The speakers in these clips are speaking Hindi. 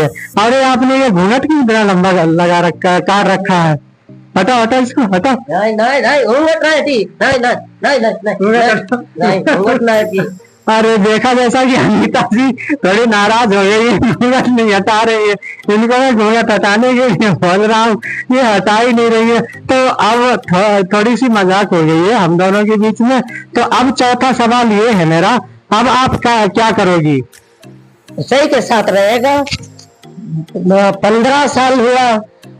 है। अरे आपने ये घूंघट क्यों इतना लंबा लगा रखा है, कार रखा है? हटा हटा इसको हटा। नहीं नहीं नहीं घूंघट नहीं थी, नहीं नहीं नहीं नहीं नहीं घूंघट नहीं थी। अरे देखा जैसा कि अनीता जी थोड़ी नाराज हो गई है, घूंघट नहीं हटा रही है। इनको मैं घूंघट हटाने के लिए बोल रहा हूँ, ये हटा ही नहीं रही है। तो अब थोड़ी सी मजाक हो गई है हम दोनों के बीच में। तो अब चौथा सवाल ये है मेरा, अब आप क्या करोगी? सही के साथ रहेगा। 15 साल हुआ,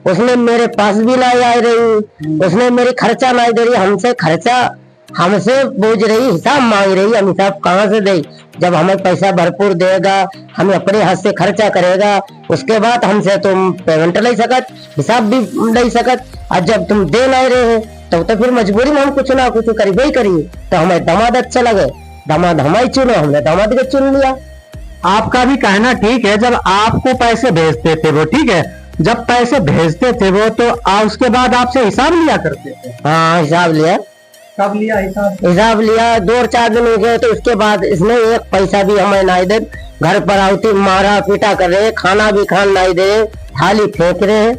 उसने मेरे पास भी नहीं आ रही, उसने मेरी खर्चा नहीं दे रही, हमसे खर्चा हमसे बोझ रही, हिसाब मांग रही। हम हिसाब कहाँ से दे? जब हमें पैसा भरपूर देगा, हम अपने हाथ से खर्चा करेगा, उसके बाद हमसे तुम पेमेंट नहीं सकत, हिसाब भी नहीं सकत। और जब तुम दे नहीं रहे तो फिर मजबूरी में हम कुछ ना कुछ करीब ही करिए। तो हमें दामाद अच्छा लगे, दामाद हमारी चुनो, हमने दामाद को चुन लिया। आपका भी कहना ठीक है, जब आपको पैसे भेजते थे वो, ठीक है, जब पैसे भेजते थे वो, तो उसके बाद आपसे हिसाब लिया करते थे? हाँ हिसाब लिया। कब लिया हिसाब? हिसाब लिया 2-4 दिन हो गए, तो उसके बाद इसने एक पैसा भी हमें नहीं दे। घर पर आती मारा पीटा कर रहे, खाना भी खान नहीं दे, थाली फेंक रहे।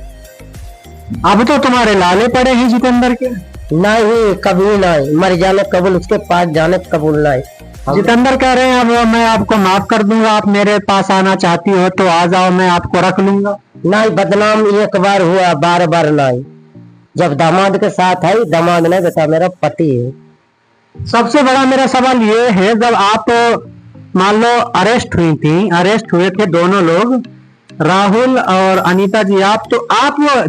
अब तो तुम्हारे लाले पड़े हैं जितेंद्र के। नहीं कभी नहीं, मर जाने कबूल, उसके पास जाने कबूल नहीं। जितेंद्र कह रहे हैं अब मैं आपको माफ कर दूंगा, आप मेरे पास आना चाहती हो तो आ जाओ, मैं आपको रख लूंगा। नहीं, बदनाम एक बार हुआ, बार बार नहीं। जब दामाद के साथ है, दामाद नहीं बेटा मेरा पति है। सबसे बड़ा मेरा सवाल ये है, जब आप मान लो अरेस्ट हुई थी, अरेस्ट हुए थे दोनों लोग, राहुल और अनीता जी, आप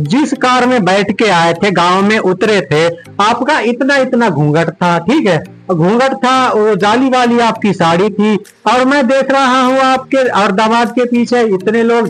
जिस कार में बैठ के आए थे, गांव में उतरे थे, आपका इतना इतना घूंघट था, ठीक है, घूंघट था, वो जाली वाली आपकी साड़ी थी, और मैं देख रहा हूँ आपके और दामाद के पीछे इतने लोग